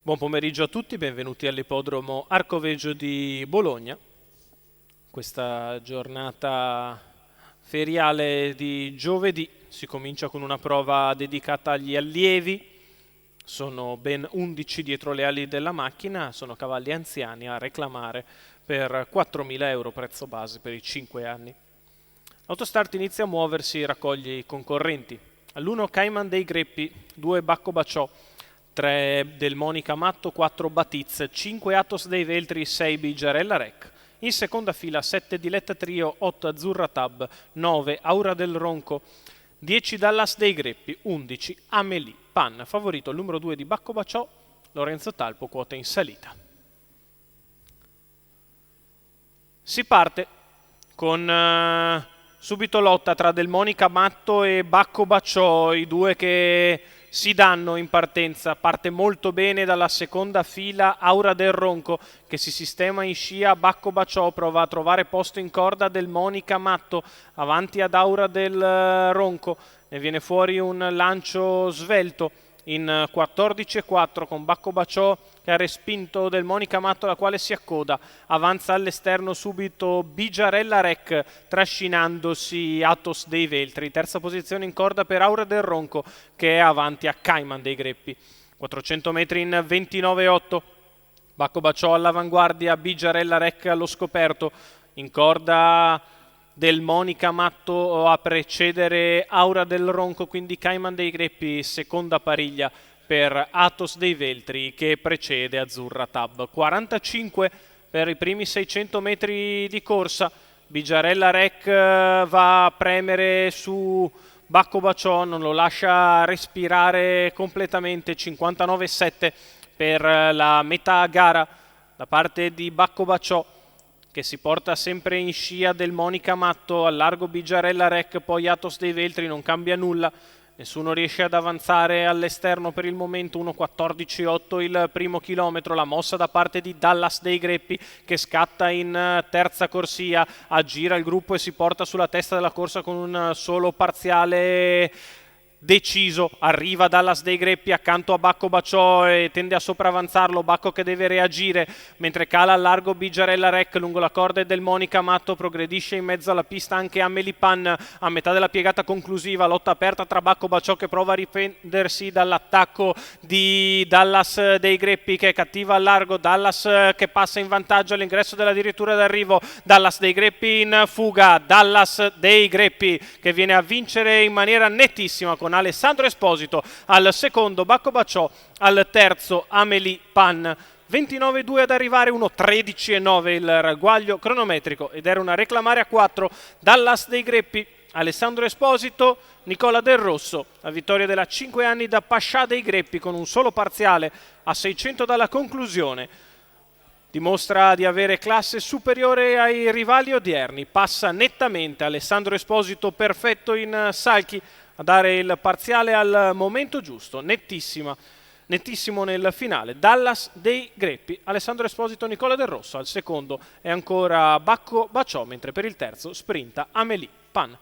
Buon pomeriggio a tutti, benvenuti all'ippodromo Arcoveggio di Bologna. Questa giornata feriale di giovedì si comincia con una prova dedicata agli allievi. Sono ben 11 dietro le ali della macchina, sono cavalli anziani a reclamare per 4.000 euro prezzo base per i 5 anni. L'autostart inizia a muoversi e raccoglie i concorrenti. All'1 Cayman dei Greppi, 2 Bacco Baciò, 3 del Monica Matto, 4 Batiz, 5 Athos dei Veltri, 6 Bigiarella Rec. In seconda fila 7 Diletta Trio, 8 Azzurra Tab, 9 Aura del Ronco, 10 Dallas dei Greppi, 11 Amélie Pan. Favorito il numero 2 di Bacco Baciò, Lorenzo Talpo, quota in salita. Si parte con subito lotta tra Del Monica Matto e Bacco Baciò, i due che si danno in partenza. Parte molto bene dalla seconda fila Aura del Ronco che si sistema in scia. Bacco Baciò prova a trovare posto in corda Del Monica Matto avanti ad Aura del Ronco. Ne viene fuori un lancio svelto in 14,4 con Bacco Baciò che ha respinto Del Monica Matto, la quale si accoda. Avanza all'esterno subito Bigiarella Rec trascinandosi Athos dei Veltri. Terza posizione in corda per Aura del Ronco che è avanti a Cayman dei Greppi. 400 metri in 29,8. Bacco Baciò all'avanguardia, Bigiarella Rec allo scoperto. In corda Del Monica Matto a precedere Aura del Ronco, quindi Cayman dei Greppi, seconda pariglia per Athos dei Veltri che precede Azzurra Tab. 45 per i primi 600 metri di corsa. Bigiarella Rec va a premere su Bacco Baciò, non lo lascia respirare completamente. 59,7 per la metà gara da parte di Bacco Baciò che si porta sempre in scia Del Monica Matto, al largo Bigiarella Rec, poi Athos dei Veltri, non cambia nulla. Nessuno riesce ad avanzare all'esterno per il momento. 1,14,8 il primo chilometro. La mossa da parte di Dallas dei Greppi che scatta in terza corsia, aggira il gruppo e si porta sulla testa della corsa con un solo parziale deciso. Arriva Dallas dei Greppi accanto a Bacco Baciò e tende a sopravanzarlo. Bacco che deve reagire mentre cala al largo Bigiarella Rec lungo la corda Del Monica Matto. Progredisce in mezzo alla pista anche Amélie Pan a metà della piegata conclusiva. Lotta aperta tra Bacco Baciò che prova a riprendersi dall'attacco di Dallas dei Greppi che è cattiva al largo. Dallas che passa in vantaggio all'ingresso della dirittura d'arrivo. Dallas dei Greppi in fuga. Dallas dei Greppi che viene a vincere in maniera nettissima con Alessandro Esposito al secondo, Bacco Baciò al terzo, Amélie Pan. 29,2 ad arrivare, 1,13,9 il ragguaglio cronometrico ed era una reclamare a 4. Dallas dei Greppi, Alessandro Esposito, Nicola Del Rosso. La vittoria della 5 anni da Pascià dei Greppi con un solo parziale a 600 dalla conclusione. Dimostra di avere classe superiore ai rivali odierni. Passa nettamente Alessandro Esposito, perfetto in salchi, a dare il parziale al momento giusto. Nettissimo nel finale. Dallas dei Greppi, Alessandro Esposito, Nicola Del Rosso. Al secondo è ancora Bacco Baciò, mentre per il terzo sprinta Amélie Pan.